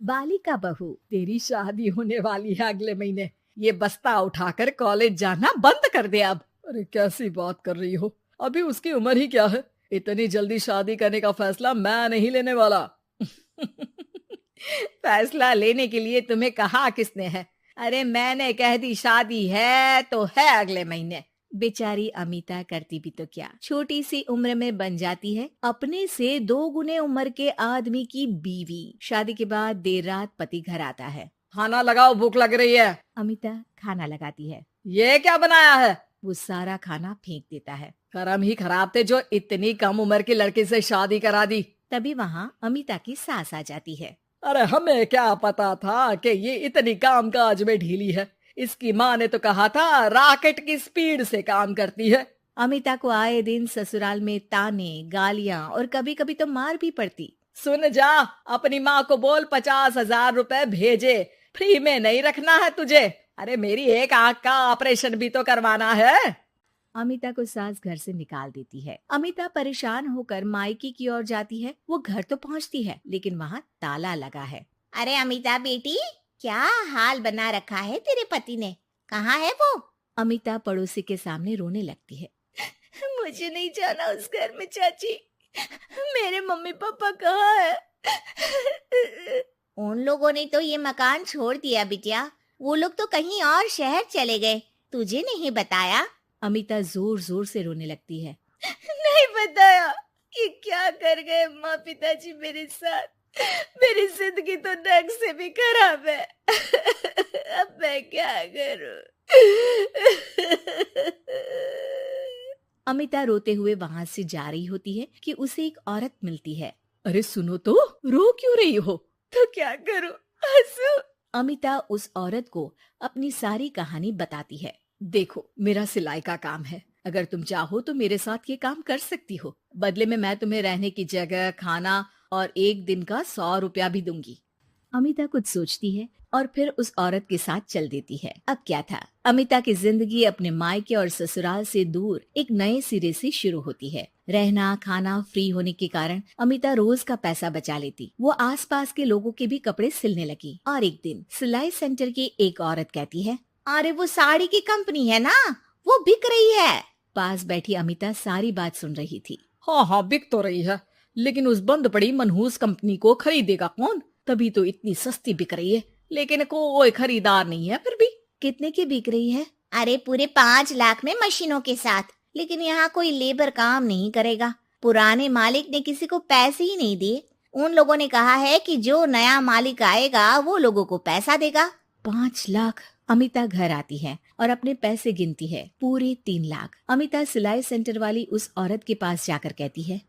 बालिका बहू, तेरी शादी होने वाली है अगले महीने। ये बस्ता उठाकर कॉलेज जाना बंद कर दे अब। अरे कैसी बात कर रही हो, अभी उसकी उम्र ही क्या है। इतनी जल्दी शादी करने का फैसला मैं नहीं लेने वाला। फैसला लेने के लिए तुम्हें कहा किसने है? अरे मैंने कह दी शादी है तो है अगले महीने। बेचारी अमिता करती भी तो क्या, छोटी सी उम्र में बन जाती है अपने से 2 गुने उम्र के आदमी की बीवी। शादी के बाद देर रात पति घर आता है। खाना लगाओ, भूख लग रही है। अमिता खाना लगाती है। ये क्या बनाया है? वो सारा खाना फेंक देता है। कर्म ही खराब थे जो इतनी कम उम्र के लड़के से शादी करा दी। तभी वहाँ अमिता की सास आ जाती है। अरे हमें क्या पता था कि ये इतनी कामकाज में ढीली है। इसकी माँ ने तो कहा था रॉकेट की स्पीड से काम करती है। अमिता को आए दिन ससुराल में ताने, गालियाँ और कभी कभी तो मार भी पड़ती। सुन जा, अपनी माँ को बोल 50,000 रुपए भेजे, फ्री में नहीं रखना है तुझे। अरे मेरी एक आंख का ऑपरेशन भी तो करवाना है। अमिता को सास घर से निकाल देती है। अमिता परेशान होकर मायके की ओर जाती है। वो घर तो पहुंचती है लेकिन वहाँ ताला लगा है। अरे अमिता बेटी, क्या हाल बना रखा है तेरे पति ने? कहाँ है वो? अमिता पड़ोसी के सामने रोने लगती है। मुझे नहीं जाना उस घर में चाची। मेरे मम्मी पापा कहाँ है? उन लोगों ने तो ये मकान छोड़ दिया बिटिया। वो लोग तो कहीं और शहर चले गए। तुझे नहीं बताया? अमिता जोर जोर से रोने लगती है। नहीं बताया? ये क्या कर गए माँ पिताजी मेरे साथ। मेरी जिंदगी तो नर्क से भी खराब है। अब मैं क्या करूं? अमिता रोते हुए वहाँ से जा रही होती है कि उसे एक औरत मिलती है। अरे सुनो तो, रो क्यों रही हो? तो क्या करूं, हंसू? अमिता उस औरत को अपनी सारी कहानी बताती है। देखो, मेरा सिलाई का काम है। अगर तुम चाहो तो मेरे साथ ये काम कर सकती हो। बदले में मैं तुम्हें रहने की जगह, खाना और 1 दिन का 100 रुपया भी दूंगी। अमिता कुछ सोचती है और फिर उस औरत के साथ चल देती है। अब क्या था, अमिता की जिंदगी अपने मायके और ससुराल से दूर एक नए सिरे से शुरू होती है। रहना खाना फ्री होने के कारण अमिता रोज का पैसा बचा लेती। वो आसपास के लोगों के भी कपड़े सिलने लगी। और एक दिन सिलाई सेंटर की एक औरत कहती है, अरे वो साड़ी की कंपनी है ना, वो बिक रही है। पास बैठी अमिता सारी बात सुन रही थी। हाँ हाँ, बिक तो रही है, लेकिन उस बंद पड़ी मनहूस कंपनी को खरीदेगा कौन? तभी तो इतनी सस्ती बिक रही है, लेकिन कोई खरीदार नहीं है। फिर भी कितने की बिक रही है? अरे पूरे 5 लाख में मशीनों के साथ। लेकिन यहाँ कोई लेबर काम नहीं करेगा। पुराने मालिक ने किसी को पैसे ही नहीं दिए। उन लोगों ने कहा है कि जो नया मालिक आएगा वो लोगों को पैसा देगा। 5 लाख। अमिता घर आती है और अपने पैसे गिनती है। पूरे 3 लाख। अमिता सिलाई सेंटर वाली उस औरत के पास जाकर कहती है,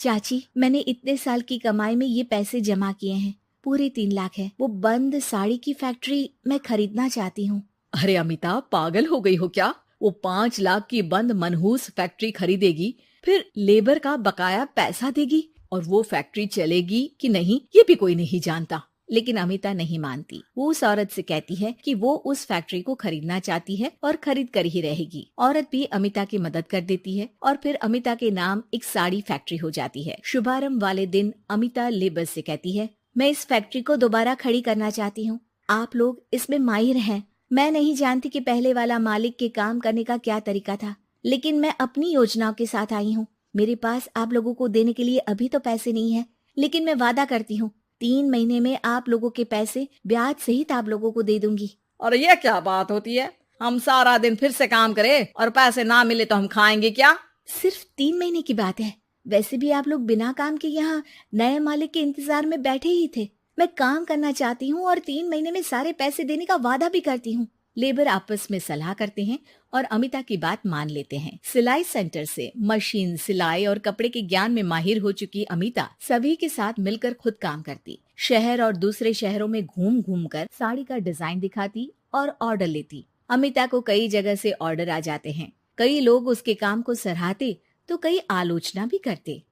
चाची, मैंने इतने साल की कमाई में ये पैसे जमा किए हैं। पूरे 3 लाख है। वो बंद साड़ी की फैक्ट्री मैं खरीदना चाहती हूँ। अरे अमिता, पागल हो गई हो क्या? वो 5 लाख की बंद मनहूस फैक्ट्री खरीदेगी, फिर लेबर का बकाया पैसा देगी, और वो फैक्ट्री चलेगी कि नहीं ये भी कोई नहीं जानता। लेकिन अमिता नहीं मानती। वो उस औरत से कहती है कि वो उस फैक्ट्री को खरीदना चाहती है और खरीद कर ही रहेगी। औरत भी अमिता की मदद कर देती है और फिर अमिता के नाम एक साड़ी फैक्ट्री हो जाती है। शुभारंभ वाले दिन अमिता लेबर से कहती है, मैं इस फैक्ट्री को दोबारा खड़ी करना चाहती हूँ। आप लोग इसमें माहिर हैं। मैं नहीं जानती कि पहले वाला मालिक के काम करने का क्या तरीका था, लेकिन मैं अपनी योजनाओं के साथ आई हूँ। मेरे पास आप लोगों को देने के लिए अभी तो पैसे नहीं है, लेकिन मैं वादा करती हूँ 3 महीने में आप लोगों के पैसे ब्याज सहित आप लोगों को दे दूंगी। और ये क्या बात होती है? हम सारा दिन फिर से काम करें और पैसे ना मिले तो हम खाएंगे क्या? सिर्फ 3 महीने की बात है। वैसे भी आप लोग बिना काम के यहाँ नए मालिक के इंतजार में बैठे ही थे। मैं काम करना चाहती हूँ और 3 महीने में सारे पैसे देने का वादा भी करती हूँ। लेबर आपस में सलाह करते हैं और अमिता की बात मान लेते हैं। सिलाई सेंटर से मशीन, सिलाई और कपड़े के ज्ञान में माहिर हो चुकी अमिता सभी के साथ मिलकर खुद काम करती। शहर और दूसरे शहरों में घूम घूम कर साड़ी का डिजाइन दिखाती और ऑर्डर लेती। अमिता को कई जगह से ऑर्डर आ जाते हैं। कई लोग उसके काम को सराहते तो कई आलोचना भी करते।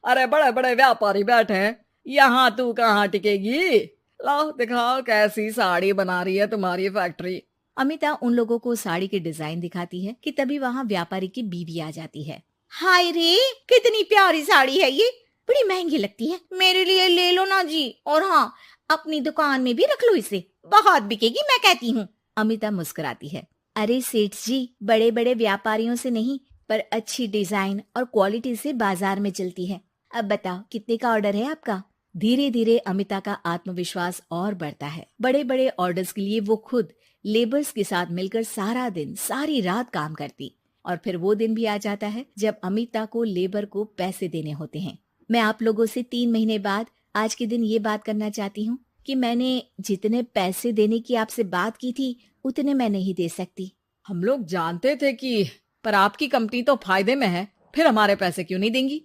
अरे बड़े बड़े व्यापारी बैठे हैं, यहाँ तू कहाँ टिकेगी? लाओ दिखाओ कैसी साड़ी बना रही है तुम्हारी फैक्ट्री। अमिता उन लोगों को साड़ी के डिजाइन दिखाती है कि तभी वहाँ व्यापारी की बीवी आ जाती है। हाय रे, कितनी प्यारी साड़ी है ये, बड़ी महंगी लगती है। मेरे लिए ले लो ना ना जी, और हाँ, अपनी दुकान में भी रख लो इसे, बहुत बिकेगी मैं कहती हूँ। अमिता मुस्कुराती है। अरे सेठ जी, बड़े बड़े व्यापारियों से नहीं, पर अच्छी डिजाइन और क्वालिटी से बाजार में चलती है। अब बताओ कितने का ऑर्डर है आपका? धीरे धीरे अमिता का आत्मविश्वास और बढ़ता है। बड़े बड़े ऑर्डर्स के लिए वो खुद लेबर्स के साथ मिलकर सारा दिन सारी रात काम करती, और फिर वो दिन भी आ जाता है जब अमिता को लेबर को पैसे देने होते हैं। मैं आप लोगों से 3 महीने बाद आज के दिन ये बात करना चाहती हूँ कि मैंने जितने पैसे देने की आपसे बात की थी उतने मैं नहीं दे सकती। हम लोग जानते थे कि, पर आपकी कंपनी तो फायदे में है, फिर हमारे पैसे क्यों नहीं देंगी?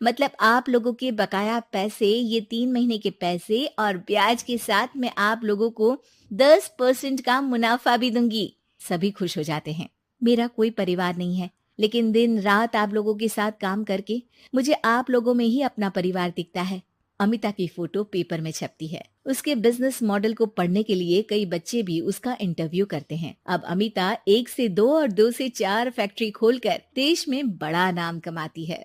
मतलब आप लोगों के बकाया पैसे, ये 3 महीने के पैसे और ब्याज के साथ मैं आप लोगों को 10% का मुनाफा भी दूंगी। सभी खुश हो जाते हैं। मेरा कोई परिवार नहीं है, लेकिन दिन रात आप लोगों के साथ काम करके मुझे आप लोगों में ही अपना परिवार दिखता है। अमिता की फोटो पेपर में छपती है। उसके बिजनेस मॉडल को पढ़ने के लिए कई बच्चे भी उसका इंटरव्यू करते हैं। अब अमिता 1 से 2 और 2 से 4 फैक्ट्री खोलकर देश में बड़ा नाम कमाती है।